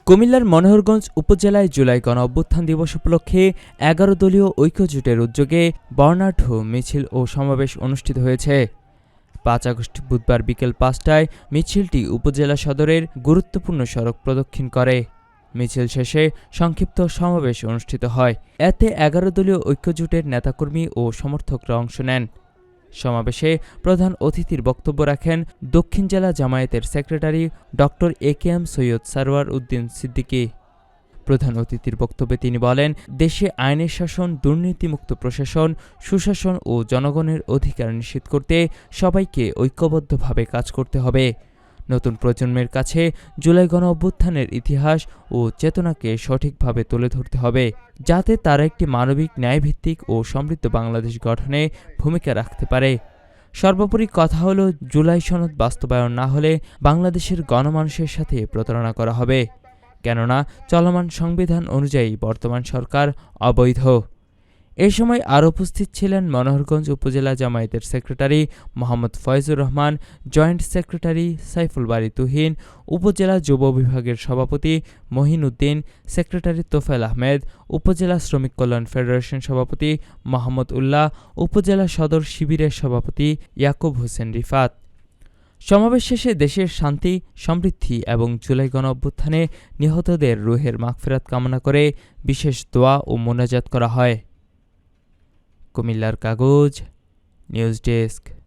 কুমিল্লার মনোহরগঞ্জ উপজেলায় জুলাই গণ-অভ্যুত্থান দিবস উপলক্ষে ১১ দলীয় ঐক্যজোটের উদ্যোগে বর্ণাঢ্য মিছিল ও সমাবেশ অনুষ্ঠিত হয়েছে। ৫ আগস্ট বুধবার বিকেল ৫টায় মিছিলটি উপজেলা সদরের গুরুত্বপূর্ণ সড়ক প্রদক্ষিণ করে। মিছিল শেষে সংক্ষিপ্ত সমাবেশ অনুষ্ঠিত হয়। এতে ১১ দলীয় ঐক্যজোটের নেতাকর্মী ও সমর্থকরা অংশ নেন। সমাবেশে প্রধান অতিথির বক্তব্য রাখেন দক্ষিণ জেলা জামায়াতের secretary doctor AKM Syed Sarwar Uddin Siddiqui. প্রধান অতিথির বক্তব্যে তিনি বলেন, দেশে আইনের শাসন, দুর্নীতিমুক্ত প্রশাসন, সুশাসন ও জনগণের অধিকার নিশ্চিত করতে সবাইকে ঐক্যবদ্ধভাবে কাজ করতে হবে। নতুন প্রজন্মের কাছে জুলাই গণ-অভ্যুত্থানের ইতিহাস ও চেতনাকে সঠিকভাবে তুলে ধরতে হবে, যাতে তারা একটি মানবিক, ন্যায়ভিত্তিক ও সমৃদ্ধ বাংলাদেশ গঠনে ভূমিকা রাখতে পারে। সর্বোপরি কথা হলো, জুলাই সনদ বাস্তবায়ন না হলে বাংলাদেশের গণমানুষের সাথে প্রতারণা করা হবে, কেননা চলমান সংবিধান অনুযায়ী বর্তমান সরকার অবৈধ। এ সময় আরও উপস্থিত ছিলেন মনোহরগঞ্জ উপজেলা জামায়াতের secretary Mohammad Faizur Rahman, joint secretary Saiful Bari Tuhin, upazila যুব বিভাগের সভাপতি মহিন উদ্দিন, সেক্রেটারি তোফায়েল আহমেদ, উপজেলা শ্রমিক কল্যাণ ফেডারেশন সভাপতি মোহাম্মদ উল্লাহ, উপজেলা সদর শিবিরের সভাপতি ইয়াকুব হোসেন রিফাত। সমাবেশ শেষে দেশের শান্তি, সমৃদ্ধি এবং জুলাই গণ-অভ্যুত্থানে নিহতদের রুহের মাগফিরাত কামনা করে বিশেষ দোয়া ও মোনাজাত করা হয়। কুমিল্লার কাগজ, নিউজ ডেস্ক।